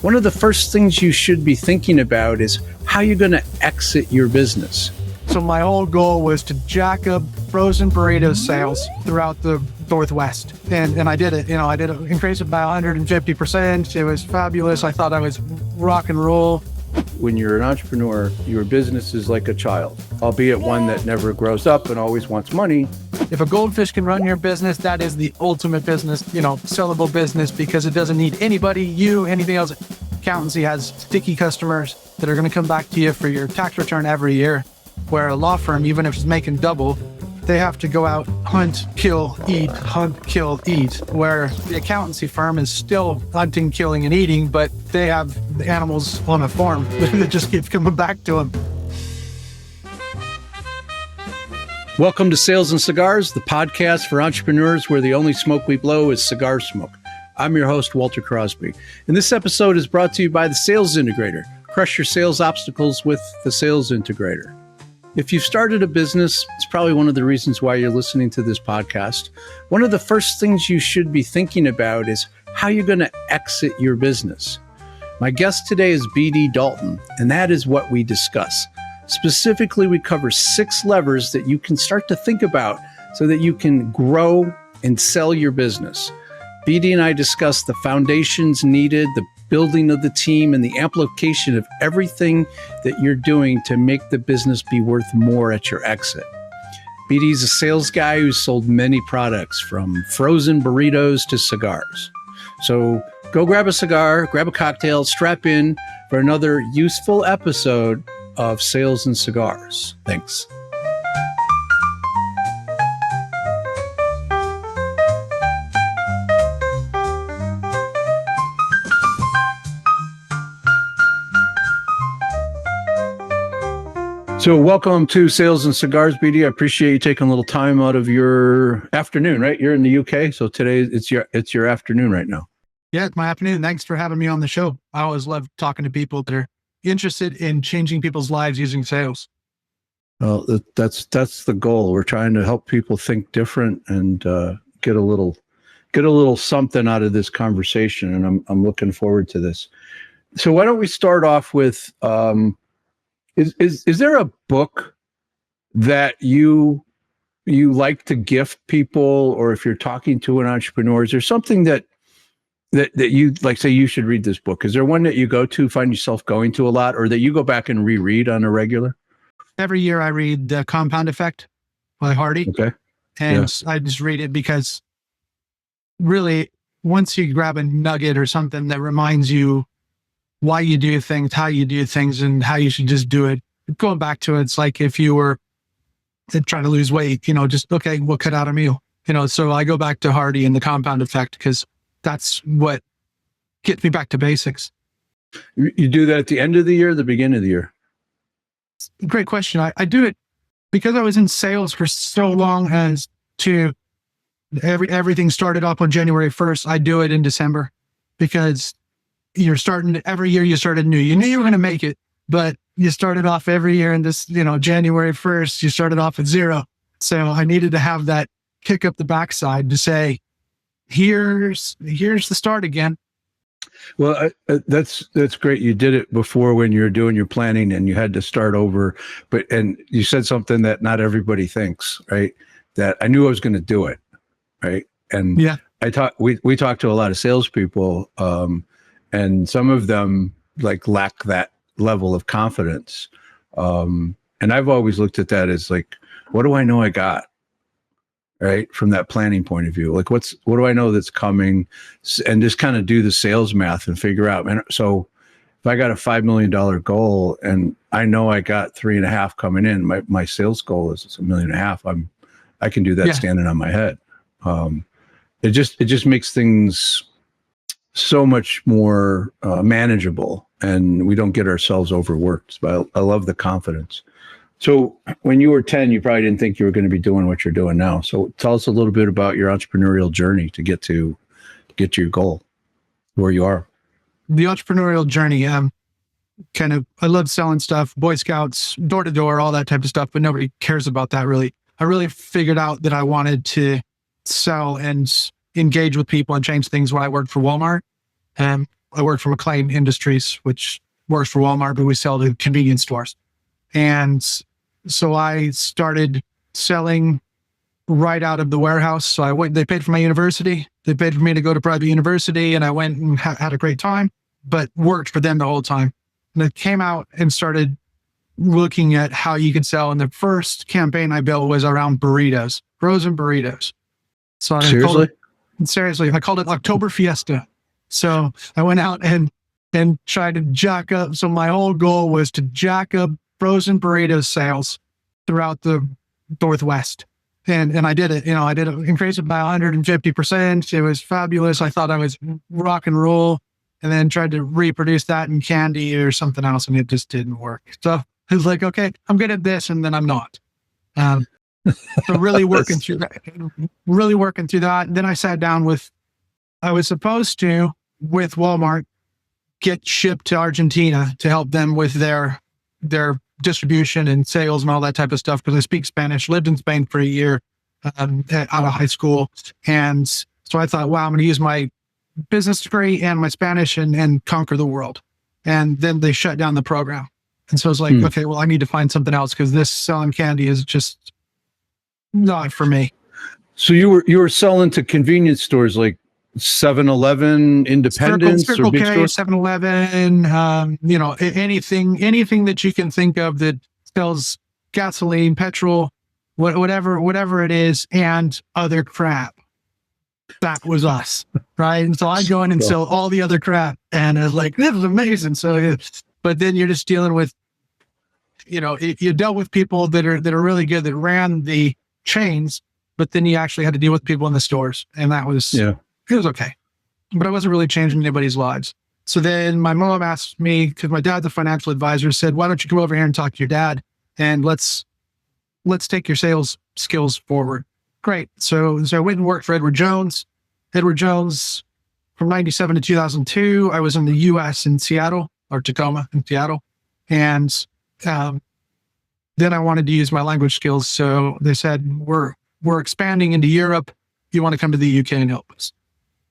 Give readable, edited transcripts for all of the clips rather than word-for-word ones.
One of the first things you should be thinking about is how you're going to exit your business. So my whole goal was to jack up frozen burrito sales throughout the Northwest. And I did it. I did it, increase it by 150%. It was fabulous. I thought I was rock and roll. When you're an entrepreneur, your business is like a child, albeit one that never grows up and always wants money. If a goldfish can run your business, that is the ultimate business, sellable business, because it doesn't need anybody, anything else. Accountancy has sticky customers that are going to come back to you for your tax return every year, where a law firm, even if it's making double, they have to go out, hunt, kill, eat, where the accountancy firm is still hunting, killing, and eating, but they have the animals on a farm that just keep coming back to them. Welcome to Sales and Cigars, the podcast for entrepreneurs where the only smoke we blow is cigar smoke. I'm your host, Walter Crosby, and this episode is brought to you by the Sales Integrator. Crush your sales obstacles with the Sales Integrator. If you've started a business, it's probably one of the reasons why you're listening to this podcast. One of the first things you should be thinking about is how you're going to exit your business. My guest today is BD Dalton, and that is what we discuss. Specifically, we cover 6 levers that you can start to think about so that you can grow and sell your business. BD and I discuss the foundations needed, the building of the team, and the amplification of everything that you're doing to make the business be worth more at your exit. BD's a sales guy who's sold many products, from frozen burritos to cigars. So go grab a cigar, grab a cocktail, strap in for another useful episode of Sales and Cigars. Thanks. So welcome to Sales and Cigars, BD. I appreciate you taking a little time out of your afternoon, right? You're in the UK, so today it's your afternoon right now. Yeah, it's my afternoon. Thanks for having me on the show. I always love talking to people that are interested in changing people's lives using sales. Well, that's the goal. We're trying to help people think different and get a little something out of this conversation, and I'm looking forward to this. So why don't we start off with Is there a book that you like to gift people, or if you're talking to an entrepreneur, is there something that you like, say you should read this book? Is there one that you find yourself going to a lot, or that you go back and reread on a regular? Every year I read The Compound Effect by Hardy. Okay. And yeah. I just read it because really, once you grab a nugget or something that reminds you why you do things, how you do things, and how you should just do it. Going back to it, it's like if you were trying to lose weight, just, okay, we'll cut out a meal. So I go back to Hardy and The Compound Effect because that's what gets me back to basics. You do that at the end of the year or the beginning of the year? Great question. I do it because I was in sales for so long, as to everything started off on January 1st. I do it in December because every year you started new. You knew you were going to make it, but you started off every year in this, January 1st, you started off at 0. So I needed to have that kick up the backside to say, here's the start again. Well, that's great. You did it before when you were doing your planning and you had to start over, and you said something that not everybody thinks, right? That I knew I was going to do it. Right. And yeah, we talked to a lot of salespeople, and some of them lack that level of confidence. And I've always looked at that as what do I know I got? Right. From that planning point of view, what do I know that's coming, and just kind of do the sales math and figure out, man. So if I got a $5 million goal and I know I got 3.5 coming in, my sales goal is $1.5 million. I can do that standing on my head. It just makes things so much more manageable, and we don't get ourselves overworked. But I love the confidence. So when you were 10, you probably didn't think you were going to be doing what you're doing now. So tell us a little bit about your entrepreneurial journey to get to your goal, where you are. The entrepreneurial journey, I love selling stuff, Boy Scouts, door to door, all that type of stuff, but nobody cares about that really. I really figured out that I wanted to sell and engage with people and change things when I worked for Walmart. I work for McLean Industries, which works for Walmart, but we sell to convenience stores. And so I started selling right out of the warehouse. So I went, they paid for my university. They paid for me to go to private university, and I went and had a great time, but worked for them the whole time. And I came out and started looking at how you could sell. And the first campaign I built was around burritos, frozen burritos. So seriously, I called it October Fiesta. So I went out and tried to jack up. So my whole goal was to jack up frozen burrito sales throughout the Northwest. And I did it, I did it, increase it by 150%. It was fabulous. I thought I was rock and roll, and then tried to reproduce that in candy or something else, and it just didn't work. So I was like, okay, I'm good at this, and then I'm not. So really working through that. And then I sat down I was supposed to, with Walmart, get shipped to Argentina to help them with their distribution and sales and all that type of stuff, because I speak Spanish, lived in Spain for a year out of high school. And so I thought, wow, I'm going to use my business degree and my Spanish and conquer the world. And then they shut down the program. And so I was like, okay, well, I need to find something else, because this selling candy is just not for me. So you were selling to convenience stores like 7-Eleven, independents, Circle or big K, stores? 7-Eleven, anything that you can think of that sells gasoline, petrol, whatever it is, and other crap. That was us, right? And so I go in and sell all the other crap, and I was like, this is amazing. So, but then you're just dealing with, you dealt with people that are really good, that ran the chains, but then you actually had to deal with people in the stores, and that was, it was okay, but I wasn't really changing anybody's lives. So then my mom asked me, because my dad's a financial advisor, said, why don't you come over here and talk to your dad, and let's take your sales skills forward. Great. So I went and worked for Edward Jones. Edward Jones, from 97 to 2002, I was in the US in Seattle, or Tacoma in Seattle. And then I wanted to use my language skills. So they said, we're expanding into Europe. You want to come to the UK and help us?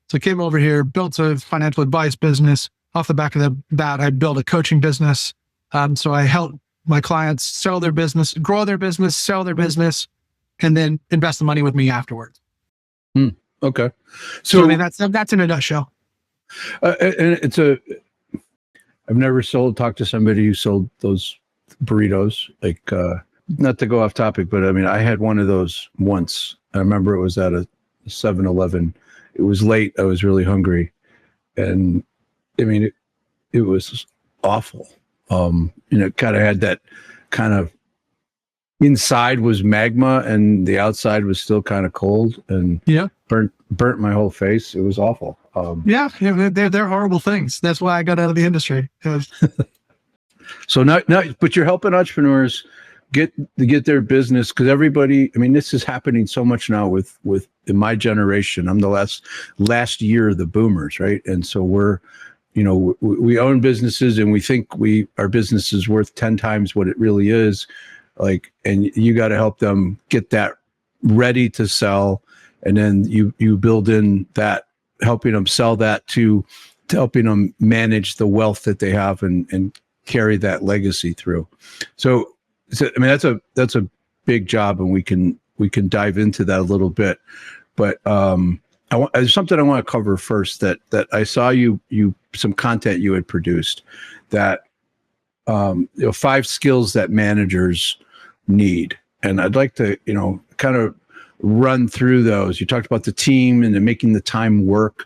So I came over here, built a financial advice business. Off the back of that, I built a coaching business. So I helped my clients sell their business, grow their business, sell their business, and then invest the money with me afterwards. Okay. So I mean, that's in a nutshell. And I've never talked to somebody who sold those burritos. Like, not to go off topic, but I mean, I had one of those once. I remember it was at a 7-Eleven. It was late. I was really hungry. And I mean, it was awful. It kind of had that kind of, inside was magma and the outside was still kind of cold, and burnt my whole face. It was awful. They're horrible things. That's why I got out of the industry. So now, but you're helping entrepreneurs get their business, because everybody, I mean, this is happening so much now with in my generation. I'm the last year of the boomers, right? And so we own businesses, and we think our business is worth 10 times what it really is. Like, and you got to help them get that ready to sell. And then you build in that, helping them sell that to helping them manage the wealth that they have and carry that legacy through. So I mean, that's a big job, and we can dive into that a little bit. But there's something I want to cover first that I saw you some content you had produced, that 5 skills that managers need. And I'd like to, kind of run through those. You talked about the team and then making the time work,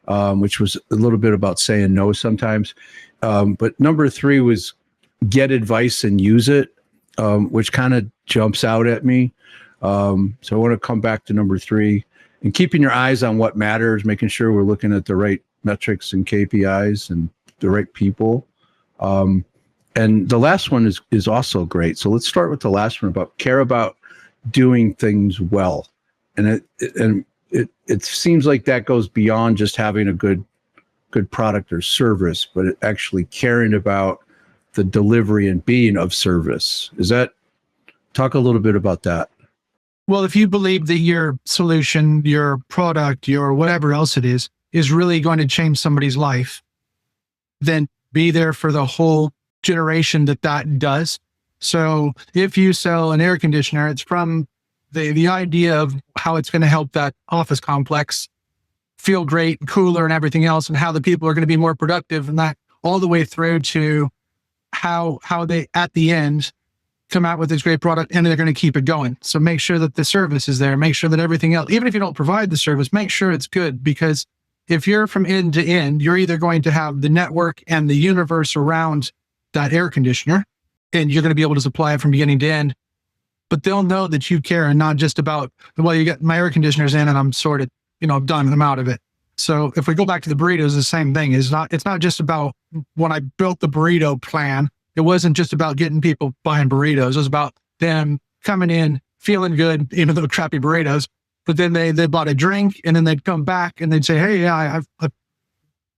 which was a little bit about saying no sometimes. But number 3 was get advice and use it, which kind of jumps out at me. So I want to come back to number 3, and keeping your eyes on what matters, making sure we're looking at the right metrics and KPIs and the right people. And the last one is also great. So let's start with the last one, about care about doing things well. And it seems like that goes beyond just having a good product or service, but it actually caring about the delivery and being of service. Talk a little bit about that. Well, if you believe that your solution, your product, your whatever else it is really going to change somebody's life, then be there for the whole generation that does. So if you sell an air conditioner, it's from the idea of how it's going to help that office complex feel great, cooler, and everything else, and how the people are going to be more productive, and that all the way through to how they at the end come out with this great product, and they're going to keep it going. So make sure that the service is there. Make sure that everything else, even if you don't provide the service, make sure it's good, because if you're from end to end, you're either going to have the network and the universe around that air conditioner, and you're going to be able to supply it from beginning to end, but they'll know that you care, and not just about, well, you got my air conditioners in and I'm sorted, I'm done, I'm out of it. So if we go back to the burritos, the same thing. It's not just about, when I built the burrito plan, it wasn't just about getting people buying burritos. It was about them coming in, feeling good, even though crappy burritos, but then they bought a drink, and then they'd come back and they'd say, hey, yeah,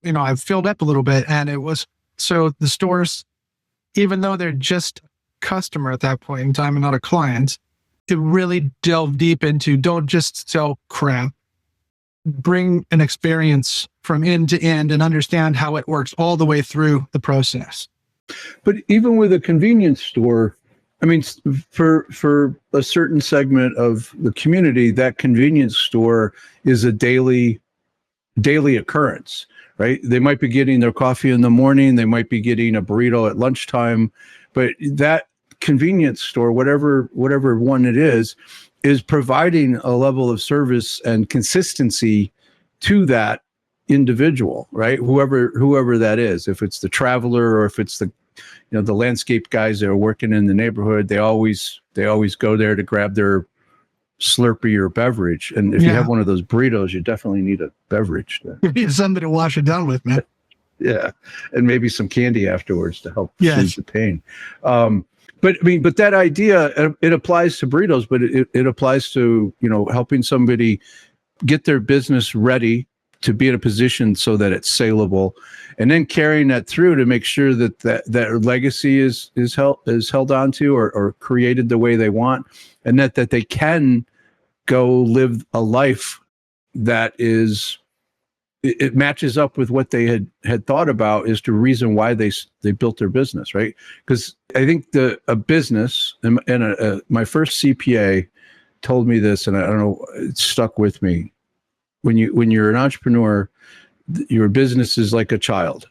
I've filled up a little bit. And it was, so the stores, even though they're just customer at that point in time and not a client, to really delve deep into, don't just sell crap, bring an experience from end to end and understand how it works all the way through the process. But even with a convenience store, I mean, for a certain segment of the community, that convenience store is a daily occurrence, right? They might be getting their coffee in the morning, they might be getting a burrito at lunchtime, but that convenience store, whatever one it is providing a level of service and consistency to that individual, right? Whoever that is, if it's the traveler or if it's the landscape guys that are working in the neighborhood, they always go there to grab their Slurpee or beverage. And if you have one of those burritos, you definitely need a beverage. You need something to wash it down with, man. Yeah. And maybe some candy afterwards to help soothe the pain. But that idea, it applies to burritos, but it applies to, helping somebody get their business ready to be in a position so that it's saleable, and then carrying that through to make sure that legacy is held onto or created the way they want, and that they can go live a life that is, it matches up with what they had thought about is the reason why they built their business, right? Because I think a business, and my first CPA told me this, and I don't know, it stuck with me. When you're an entrepreneur, your business is like a child,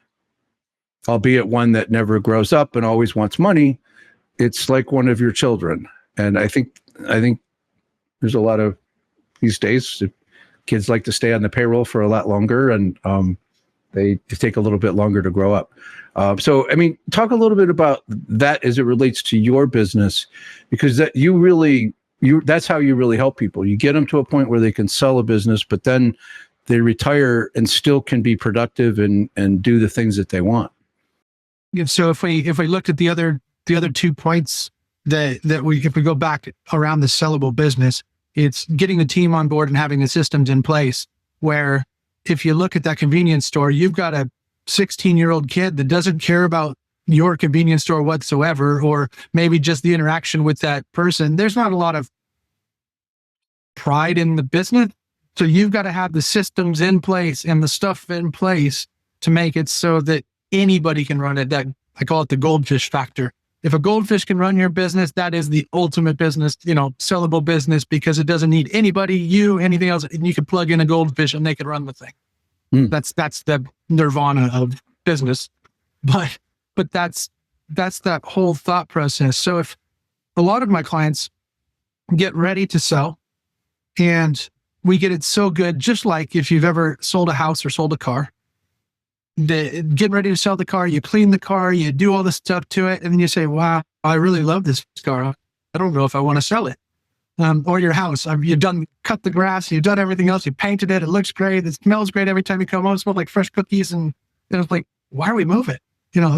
albeit one that never grows up and always wants money. It's like one of your children, and I think there's a lot of these days kids like to stay on the payroll for a lot longer, and they take a little bit longer to grow up. So, I mean, talk a little bit about that as it relates to your business, because that's how you really help people. You get them to a point where they can sell a business, but then they retire and still can be productive and do the things that they want. So if we looked at the other 2 points if we go back around the sellable business, it's getting the team on board and having the systems in place, where if you look at that convenience store, you've got a 16-year-old kid that doesn't care about your convenience store whatsoever, or maybe just the interaction with that person. There's not a lot of pride in the business. So you've got to have the systems in place and the stuff in place to make it so that anybody can run it. That I call it the goldfish factor. If a goldfish can run your business, that is the ultimate business, sellable business, because it doesn't need anybody, anything else. And you can plug in a goldfish and they can run the thing. That's the nirvana of business. But that's that whole thought process. So if a lot of my clients get ready to sell, and we get it so good, just like if you've ever sold a house or sold a car, get ready to sell the car, you clean the car, you do all this stuff to it, and then you say, wow, I really love this car. I don't know if I want to sell it. Or your house, you've cut the grass, you've done everything else, you painted it, it looks great, it smells great every time you come home, it smells like fresh cookies, and it's like, why do we move it?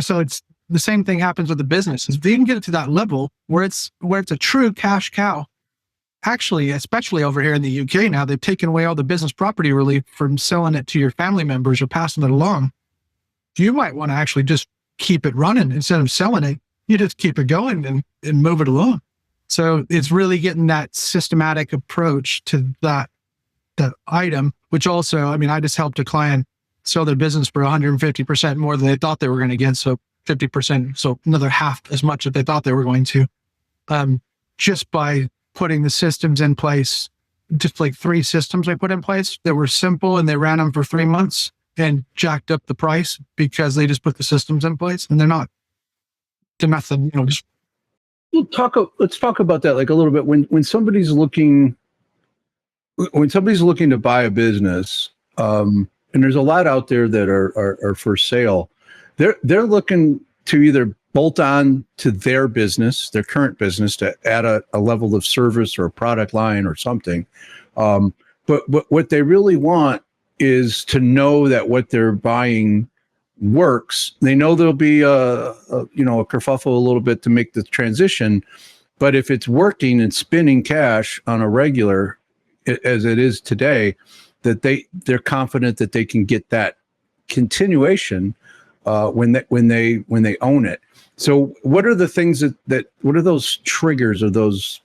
So it's the same thing happens with the business. If you can get it to that level where it's a true cash cow, actually, especially over here in the UK now, they've taken away all the business property relief from selling it to your family members or passing it along. You might want to actually just keep it running instead of selling it. You just keep it going and move it along. So it's really getting that systematic approach to that item, which also, I just helped a client sell their business for 150% more than they thought they were going to get. So 50%, so another half as much as they thought they were going to, just by putting the systems in place. Just like 3 systems I put in place that were simple, and they ran them for 3 months and jacked up the price because they just put the systems in place, and they're nothing, just. Let's talk about that like a little bit. When somebody's looking to buy a business, and there's a lot out there that are for sale, they're looking to either bolt on to their business, their current business, to add a level of service or a product line or something. But what they really want is to know that what they're buying works. They know there'll be a kerfuffle a little bit to make the transition, but if it's working and spinning cash on a regular, as it is today, that they're confident that they can get that continuation when they own it. So what are the things what are those triggers or those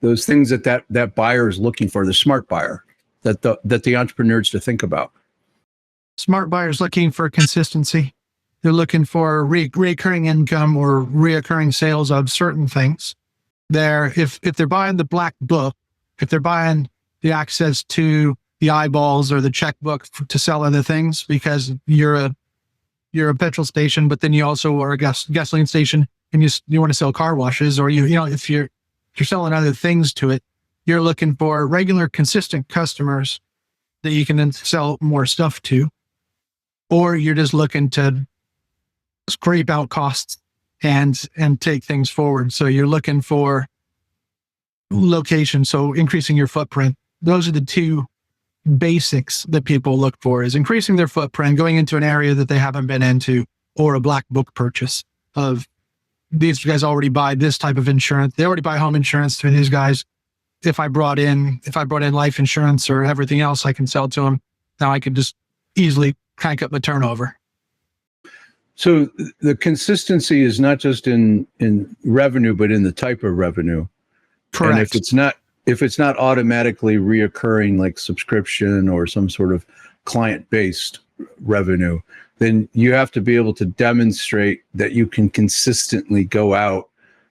things that buyer is looking for, the smart buyer, that the entrepreneurs to think about? Smart buyers looking for consistency. They're looking for recurring income or reoccurring sales of certain things. If they're buying the black book, if they're buying the access to the eyeballs or the checkbook to sell other things, because you're a petrol station, but then you also are a gasoline station, and you want to sell car washes, or if you're selling other things to it, you're looking for regular, consistent customers that you can then sell more stuff to. Or you're just looking to scrape out costs and take things forward. So you're looking for location, so increasing your footprint. Those are the 2 basics that people look for, is increasing their footprint, going into an area that they haven't been into, or a black book purchase of these guys already buy this type of insurance. They already buy home insurance through these guys. If I brought in life insurance or everything else I can sell to them, now I can just easily crank up the turnover. So the consistency is not just in revenue, but in the type of revenue. Correct. And if it's not automatically reoccurring, like subscription or some sort of client-based revenue, then you have to be able to demonstrate that you can consistently go out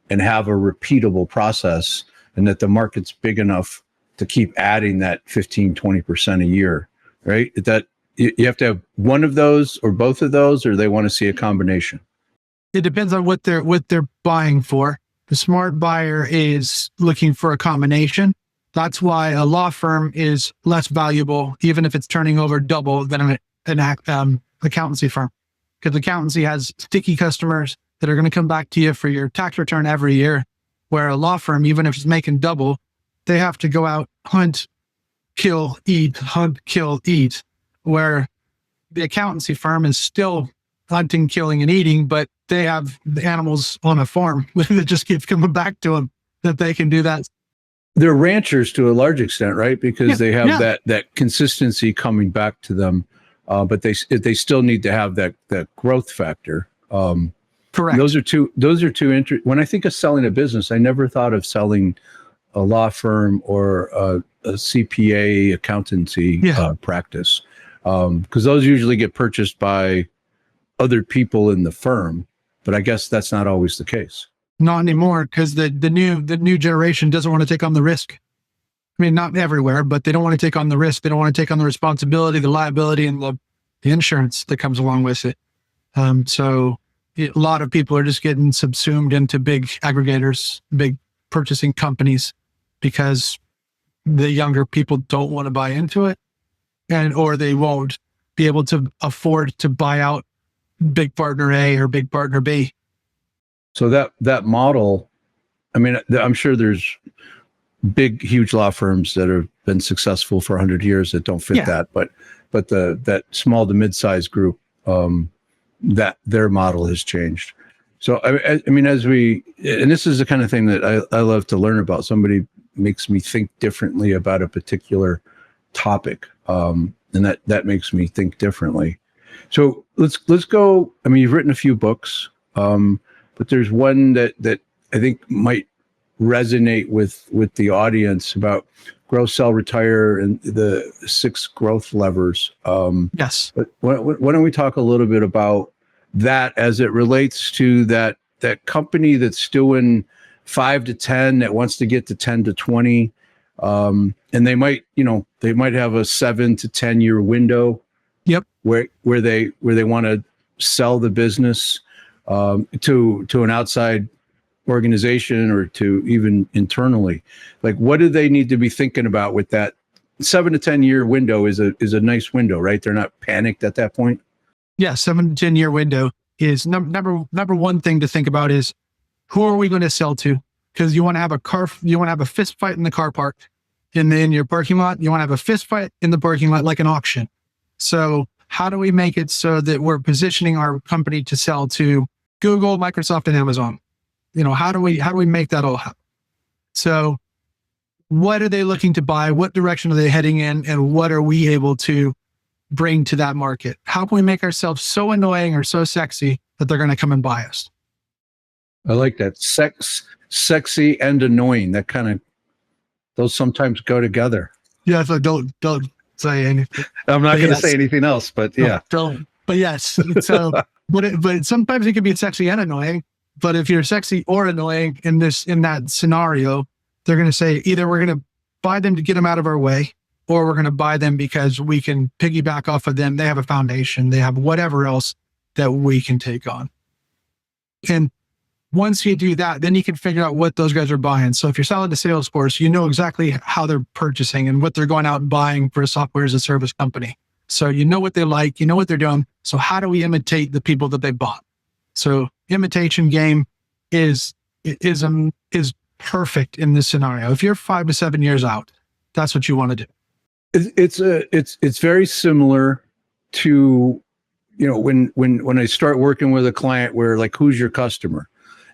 and have a repeatable process, and that the market's big enough to keep adding that 15-20% a year, right? That you have to have one of those or both of those, or they want to see a combination? It depends on what they're buying for. The smart buyer is looking for a combination. That's why a law firm is less valuable, even if it's turning over double, than an accountancy firm. Because accountancy has sticky customers that are going to come back to you for your tax return every year, where a law firm, even if it's making double, they have to go out, hunt, kill, eat, where the accountancy firm is still hunting, killing, and eating, but they have the animals on a farm that just keeps coming back to them, that they can do that. They're ranchers to a large extent, right? Because they have that consistency coming back to them, but they still need to have that growth factor. Correct. Those are two when I think of selling a business, I never thought of selling a law firm or a CPA accountancy practice, because those usually get purchased by other people in the firm. But I guess that's not always the case. Not anymore, because the new generation doesn't want to take on the risk. I mean, not everywhere, but they don't want to take on the risk. They don't want to take on the responsibility, the liability, and the insurance that comes along with it. So a lot of people are just getting subsumed into big aggregators, big purchasing companies, because the younger people don't want to buy into it, or they won't be able to afford to buy out big partner A or big partner B. So that model, I mean, I'm sure there's big, huge law firms that have been successful for 100 years that don't fit that, but that small to mid-sized group, that their model has changed. So I mean, and this is the kind of thing that I love to learn about. Somebody makes me think differently about a particular topic, and that makes me think differently. So let's go. I mean, you've written a few books, but there's one that I think might resonate with the audience about grow, sell, retire, and the 6 growth levers. Yes. But why don't we talk a little bit about that as it relates to that company that's doing 5 to 10 that wants to get to 10 to 20, and they might have a 7 to 10 year window. Yep. Where they want to sell the business to an outside organization or to even internally. Like, what do they need to be thinking about with that 7 to 10 year window? Is a nice window, right? They're not panicked at that point. Yeah, 7 to 10 year window is number one thing to think about is, who are we going to sell to? Because you want to have a fist fight in the car park in your parking lot. You want to have a fist fight in the parking lot like an auction. So how do we make it so that we're positioning our company to sell to Google, Microsoft, and Amazon? How do we make that all happen? So what are they looking to buy? What direction are they heading in? And what are we able to bring to that market? How can we make ourselves so annoying or so sexy that they're going to come and buy us? I like that. Sexy and annoying. That those sometimes go together. Yeah, so don't say anything. I'm not going to say anything else, but yeah. Don't. But yes. So, but sometimes it can be sexy and annoying. But if you're sexy or annoying in that scenario, they're going to say either we're going to buy them to get them out of our way, or we're going to buy them because we can piggyback off of them. They have a foundation. They have whatever else that we can take on. And once you do that, then you can figure out what those guys are buying. So if you're selling to Salesforce, you know exactly how they're purchasing and what they're going out and buying for a software as a service company. So you know what they like, you know what they're doing. So how do we imitate the people that they bought? So imitation game is perfect in this scenario. If you're 5 to 7 years out, that's what you want to do. It's very similar to, when I start working with a client where, like, who's your customer?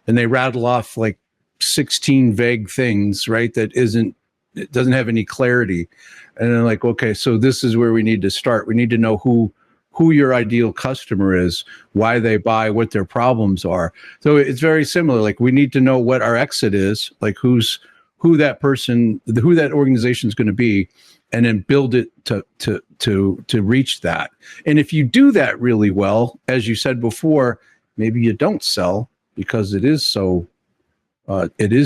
And they rattle off like 16 vague things, right? It doesn't have any clarity. And then, like, okay, so this is where we need to start. We need to know who your ideal customer is, why they buy, what their problems are. So it's very similar. Like, we need to know what our exit is, like who that organization is going to be, and then build it to reach that. And if you do that really well, as you said before, maybe you don't sell because it is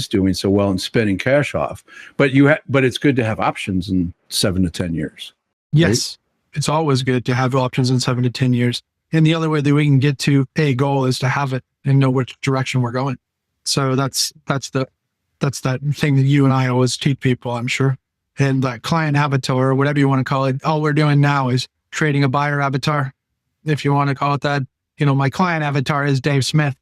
doing so well and spending cash off. But it's good to have options in 7 to 10 years. Yes. Right? It's always good to have options in 7 to 10 years. And the other way that we can get to a goal is to have it and know which direction we're going. So that's that thing that you and I always teach people, I'm sure. And that client avatar, or whatever you want to call it, all we're doing now is creating a buyer avatar, if you want to call it that. My client avatar is Dave Smith.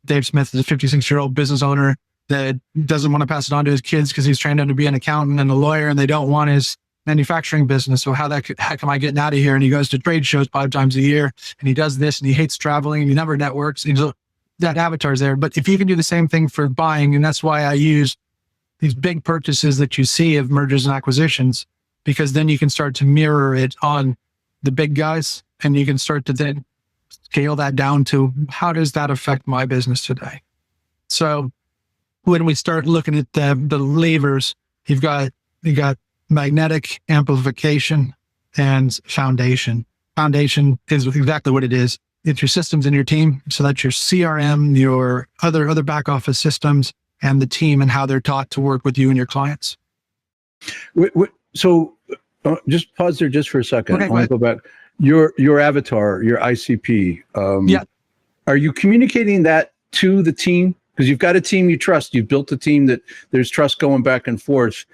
Dave Smith is a 56-year-old business owner that doesn't want to pass it on to his kids because he's trained to be an accountant and a lawyer, and they don't want his manufacturing business. So how come I getting out of here? And he goes to trade shows 5 times a year, and he does this, and he hates traveling, and he never networks. And so that avatar's there. But if you can do the same thing for buying, and that's why I use these big purchases that you see of mergers and acquisitions, because then you can start to mirror it on the big guys, and you can start to then scale that down to how does that affect my business today? So when we start looking at the levers, you got magnetic, amplification, and foundation. Foundation is exactly what it is. It's your systems in your team. So that's your CRM, your other back office systems, and the team and how they're taught to work with you and your clients. So just pause there just for a second. Okay, I want to go back. Your avatar, your ICP. Yeah. Are you communicating that to the team? Because you've got a team you trust. You've built a team that there's trust going back and forth.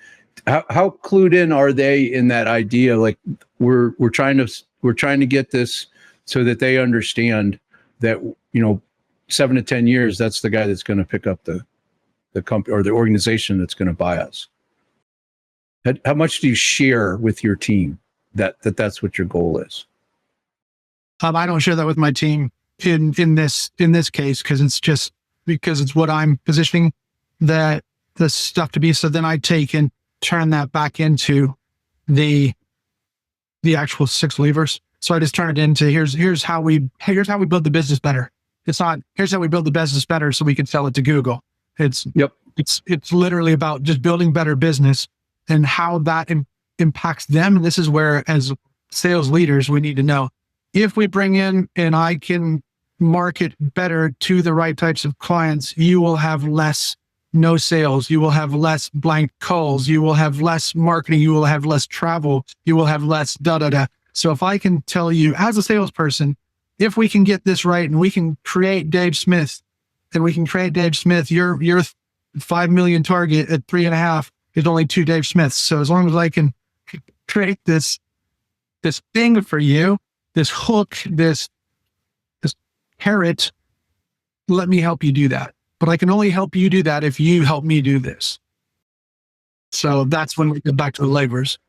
How clued in are they in that idea? Like, we're trying to get this so that they understand that 7 to 10 years, that's the guy that's going to pick up the company or the organization that's going to buy us. How much do you share with your team that's what your goal is? I don't share that with my team in this case because it's what I'm positioning the stuff to be. So then I take and turn that back into the actual 6 levers. So I just turn it into here's how we build the business better. It's not here's how we build the business better so we can sell it to Google. It's literally about just building better business and how that impacts them. And this is where, as sales leaders, we need to know if we bring in and I can market better to the right types of clients, you will have less no sales, you will have less blank calls, you will have less marketing, you will have less travel, you will have less da. So if I can tell you as a salesperson, if we can get this right and we can create Dave Smith, your 5 million target at 3.5 is only 2 Dave Smiths. So as long as I can create this thing for you, this hook, this carrot, let me help you do that. But I can only help you do that if you help me do this. So that's when we go back to the levers.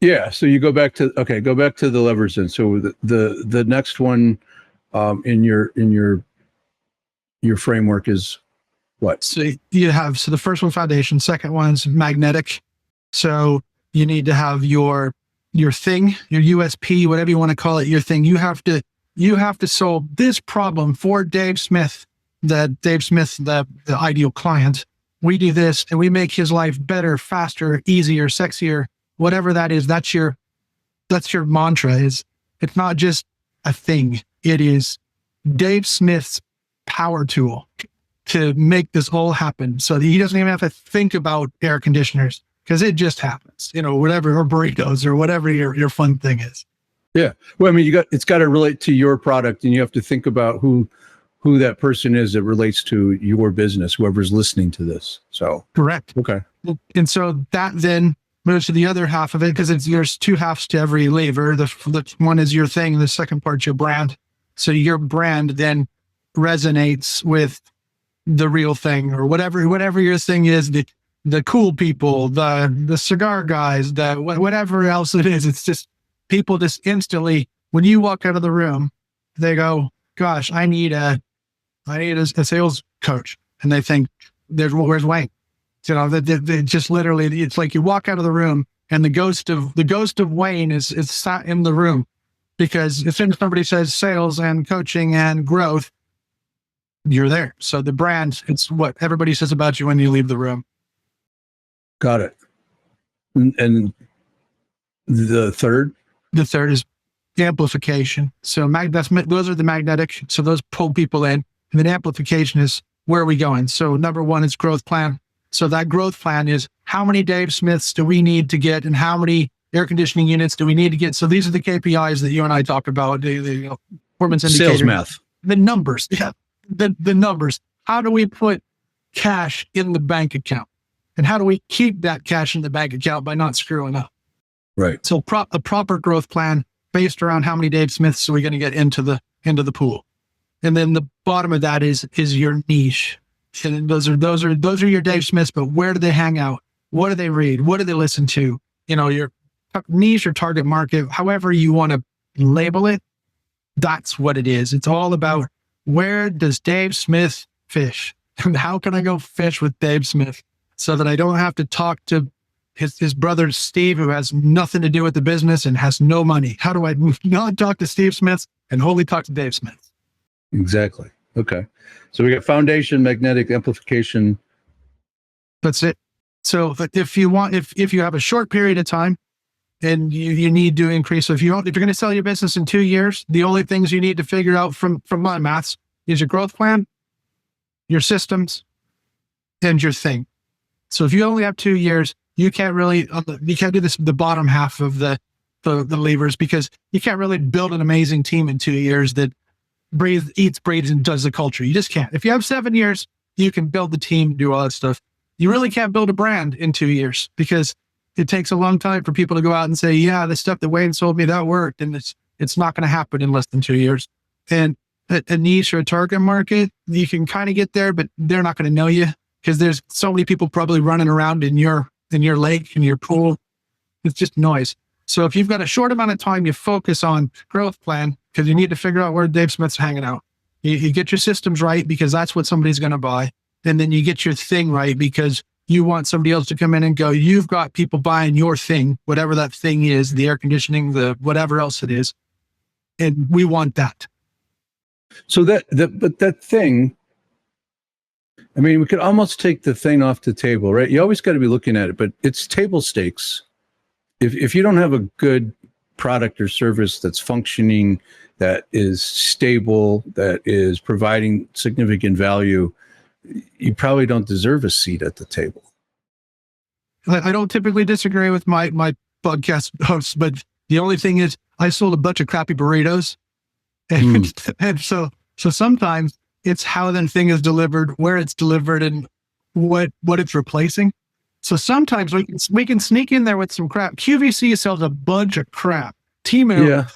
Yeah. So you go back to the levers. And so the next one in your framework is what? So the first one, foundation. Second one's magnetic. So you need to have your thing, your USP, whatever you want to call it, your thing. You have to solve this problem for Dave Smith, the ideal client. We do this and we make his life better, faster, easier, sexier, whatever that is. That's your mantra. It's not just a thing. It is Dave Smith's power tool to make this all happen so that he doesn't even have to think about air conditioners because it just happens, whatever, or burritos or whatever your fun thing is. Yeah. Well, I mean, it's got to relate to your product and you have to think about who that person is that relates to your business, whoever's listening to this. So correct. Okay. And so that then moves to the other half of it because there's 2 halves to every lever. The one is your thing. The second part's your brand. So your brand then resonates with the real thing or whatever your thing is, the cool people, the cigar guys, whatever else it is. It's just people just instantly, when you walk out of the room, they go, gosh, I need a sales coach. And they think, where's Wayne? They just literally, it's like you walk out of the room and the ghost of Wayne is sat in the room, because as soon as somebody says sales and coaching and growth, you're there. So the brand, it's what everybody says about you when you leave the room. Got it. And the third? The third is amplification. So those are the magnetic. So those pull people in. And then amplification is where are we going? So number 1 is growth plan. So that growth plan is how many Dave Smiths do we need to get and how many air conditioning units do we need to get? So these are the KPIs that you and I talked about, the performance indicator. Sales math. The numbers. Yeah. The numbers. How do we put cash in the bank account? And how do we keep that cash in the bank account by not screwing up? Right. So a proper growth plan based around how many Dave Smiths are we going to get into the pool. And then the bottom of that is your niche. And those are your Dave Smiths, but where do they hang out? What do they read? What do they listen to? Your niche or target market, however you want to label it, that's what it is. It's all about where does Dave Smith fish? And how can I go fish with Dave Smith so that I don't have to talk to his brother, Steve, who has nothing to do with the business and has no money? How do I not talk to Steve Smith and only talk to Dave Smith? Exactly. Okay. So we got foundation, magnetic, amplification. That's it. So if you have a short period of time and you need to increase, so if you're going to sell your business in 2 years, the only things you need to figure out from my maths is your growth plan, your systems, and your thing. So if you only have 2 years, you can't do this, the bottom half of the levers, because you can't really build an amazing team in 2 years that eats, breathes, and does the culture. You just can't. If you have 7 years, you can build the team, do all that stuff. You really can't build a brand in 2 years because it takes a long time for people to go out and say, yeah, the stuff that Wayne sold me, that worked. And it's not going to happen in less than 2 years. And a niche or a target market, you can kind of get there, but they're not going to know you because there's so many people probably running around in your lake, in your pool. It's just noise. So if you've got a short amount of time, you focus on growth plan because you need to figure out where Dave Smith's hanging out. You get your systems right because that's what somebody's going to buy. And then you get your thing right because you want somebody else to come in and go, you've got people buying your thing, whatever that thing is, the air conditioning, the whatever else it is. And we want that. So but that thing, I mean, we could almost take the thing off the table, right? You always got to be looking at it, but it's table stakes. If you don't have a good product or service that's functioning, that is stable, that is providing significant value, you probably don't deserve a seat at the table. I don't typically disagree with my podcast hosts, but the only thing is I sold a bunch of crappy burritos. And so sometimes it's how the thing is delivered, where it's delivered, and what it's replacing. So sometimes we can sneak in there with some crap. QVC sells a bunch of crap. T-Mail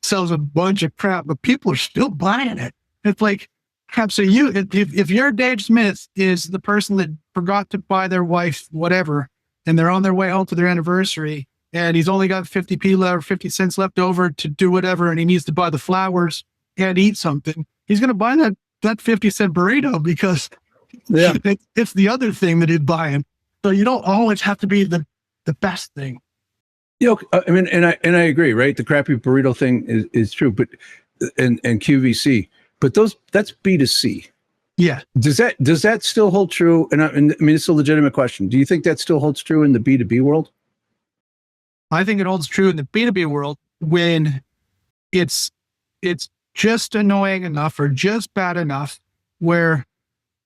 sells a bunch of crap, but people are still buying it. It's like crap. So if your Dave Smith is the person that forgot to buy their wife whatever, and they're on their way home to their anniversary, and he's only got 50 cents left over to do whatever, and he needs to buy the flowers and eat something, he's going to buy that 50-cent burrito because it's the other thing that he's buying. So you don't always have to be the best thing. I mean, and I agree, right? The crappy burrito thing is true, but and QVC, but that's B2C. Yeah. Does that still hold true? And I mean, it's a legitimate question. Do you think that still holds true in the B2B world? I think it holds true in the B2B world when it's just annoying enough or just bad enough where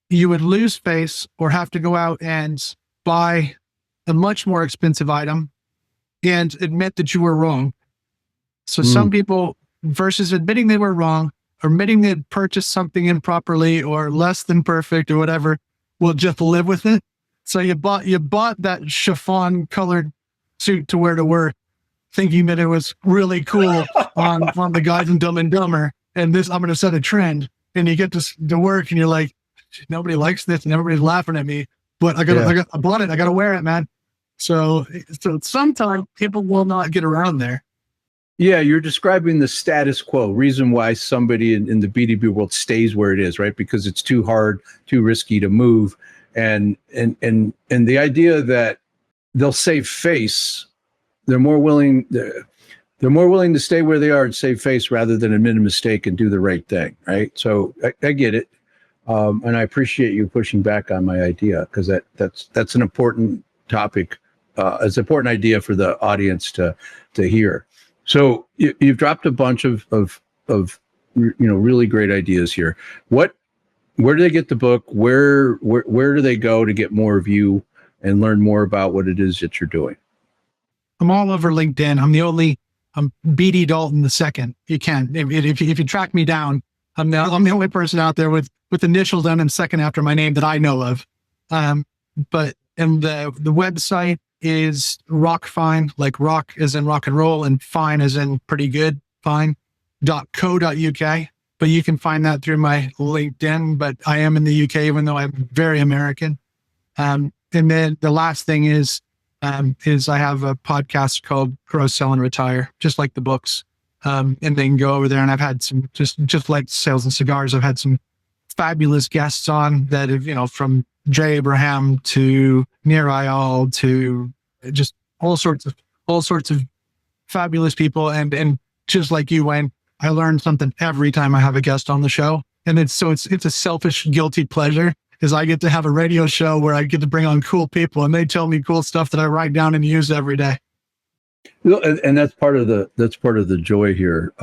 you would lose face or have to go out and buy a much more expensive item and admit that you were wrong. So some people, versus admitting they were wrong, or admitting they had purchased something improperly or less than perfect or whatever, will just live with it. So you bought that chiffon colored suit to wear to work, thinking that it was really cool on the guys in Dumb and Dumber, and this, I'm going to set a trend. And you get to work and you're like, nobody likes this and everybody's laughing at me, but I bought it. I got to wear it, man. So sometimes people will not get around there. Yeah, you're describing the status quo, reason why somebody in the B2B world stays where it is, right? Because it's too hard, too risky to move. And the idea that they'll save face, they're more willing to stay where they are and save face rather than admit a mistake and do the right thing, right? So I get it. And I appreciate you pushing back on my idea, because that's an important topic. It's an important idea for the audience to hear. So you've dropped a bunch of really great ideas here. Where do they get the book? Where do they go to get more of you and learn more about what it is that you're doing? I'm all over LinkedIn. I'm BD Dalton the second. You can, if you track me down, I'm the only person out there with initials on and second after my name that I know of. But the website is rockfine, like rock as in rock and roll, and fine as in pretty good, fine.co.uk. But you can find that through my LinkedIn, but I am in the UK, even though I'm very American. And then the last thing is I have a podcast called Grow, Sell, and Retire, just like the books. And they can go over there, and I've had some, just like Sales and Cigars, I've had some fabulous guests on that have, from Jay Abraham to Nir Ayal to just all sorts of fabulous people. And just like you, Wayne, I learn something every time I have a guest on the show. And it's a selfish, guilty pleasure, because I get to have a radio show where I get to bring on cool people and they tell me cool stuff that I write down and use every day. And that's part of the joy here,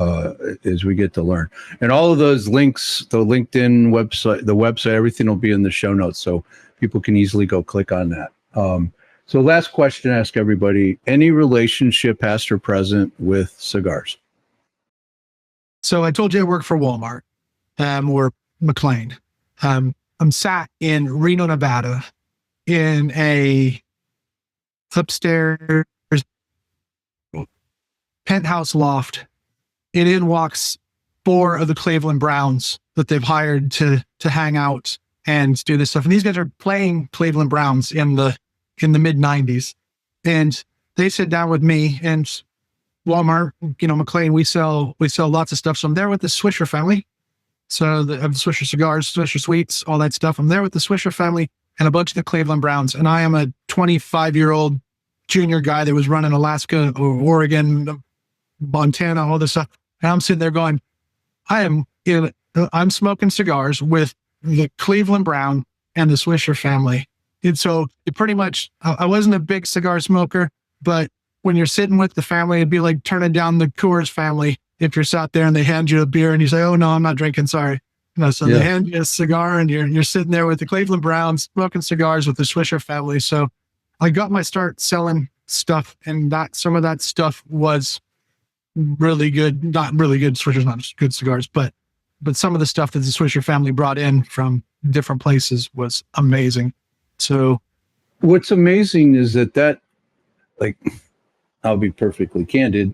is we get to learn. And all of those links, the LinkedIn website, the website, everything will be in the show notes, so people can easily go click on that. So last question I ask everybody: any relationship, past or present, with cigars? So I told you I work for Walmart, or McLean. I'm sat in Reno, Nevada, in a upstairs penthouse loft, and in walks 4 of the Cleveland Browns that they've hired to hang out and do this stuff. And these guys are playing Cleveland Browns in the mid 90s. And they sit down with me, and Walmart, McLean, we sell lots of stuff. So I'm there with the Swisher family. So the Swisher Cigars, Swisher Sweets, all that stuff. I'm there with the Swisher family and a bunch of the Cleveland Browns. And I am a 25-year-old junior guy that was running Alaska or Oregon, Montana, all this stuff. And I'm sitting there going, I'm smoking cigars with the Cleveland Brown and the Swisher family. And so it pretty much, I wasn't a big cigar smoker, but when you're sitting with the family, it'd be like turning down the Coors family. If you're sat there and they hand you a beer and you say, "Oh no, I'm not drinking, sorry." So they hand you a cigar and you're sitting there with the Cleveland Browns smoking cigars with the Swisher family. So I got my start selling stuff, and some of that stuff was really good. Not really good. Swisher's not good cigars, but some of the stuff that the Swisher family brought in from different places was amazing. So what's amazing is that like, I'll be perfectly candid.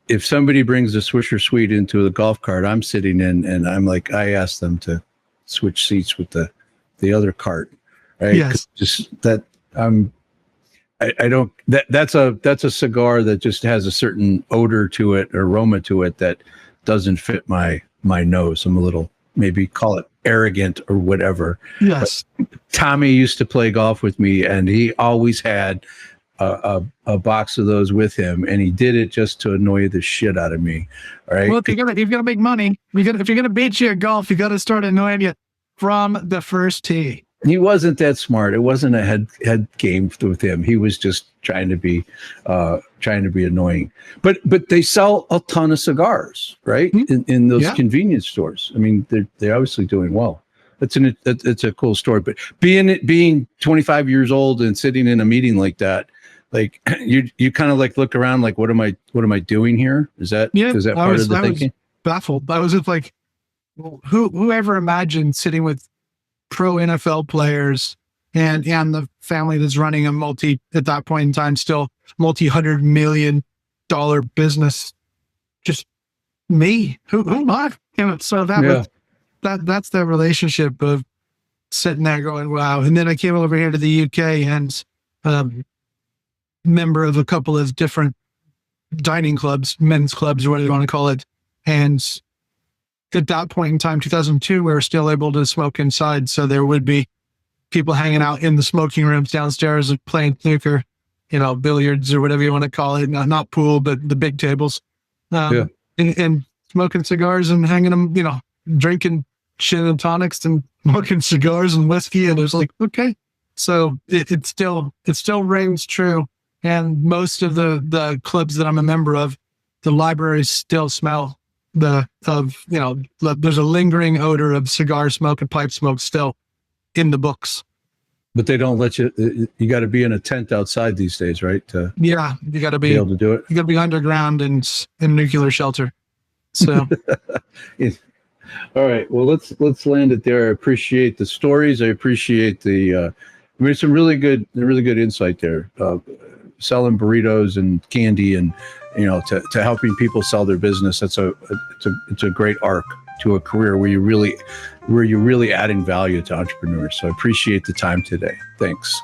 If somebody brings a Swisher Suite into the golf cart I'm sitting in, and I'm like, I ask them to switch seats with the other cart, right? Yes. Just that I don't, that's a cigar that just has a certain odor to it, aroma to it that doesn't fit my nose. I'm a little, maybe call it arrogant or whatever. Yes. But Tommy used to play golf with me, and he always had a box of those with him, and he did it just to annoy the shit out of me. All right. Well, if you're gonna make money, if you're gonna beat you at golf, you got to start annoying you from the first tee. He wasn't that smart. It wasn't a head game with him. He was just trying to be annoying. But they sell a ton of cigars, right? In those convenience stores. I mean, they're obviously doing well. It's a cool story. But being 25 years old and sitting in a meeting like that, like you kind of like look around like, what am I doing here? Is that part of the thinking? I was baffled. I was just like, well, whoever imagined sitting with pro NFL players and the family that's running a at that point in time, still multi-$100 million business. Just me, who am I? So that's the relationship of sitting there going, wow. And then I came over here to the UK and member of a couple of different dining clubs, men's clubs, or whatever you want to call it. And at that point in time, 2002, we were still able to smoke inside. So there would be people hanging out in the smoking rooms downstairs and playing snooker, billiards or whatever you want to call it. Not pool, but the big tables. And smoking cigars and hanging them, drinking gin and tonics and smoking cigars and whiskey. And it was like, okay. So it still rings true. And most of the clubs that I'm a member of, the libraries still smell there's a lingering odor of cigar smoke and pipe smoke still in the books. But they don't let you got to be in a tent outside these days, right? You got to be able to do it. You got to be underground and in nuclear shelter. So, all right. Well, let's land it there. I appreciate the stories. I appreciate some really good insight there. Selling burritos and candy and to helping people sell their business. It's a great arc to a career where you're really adding value to entrepreneurs. So I appreciate the time today. Thanks.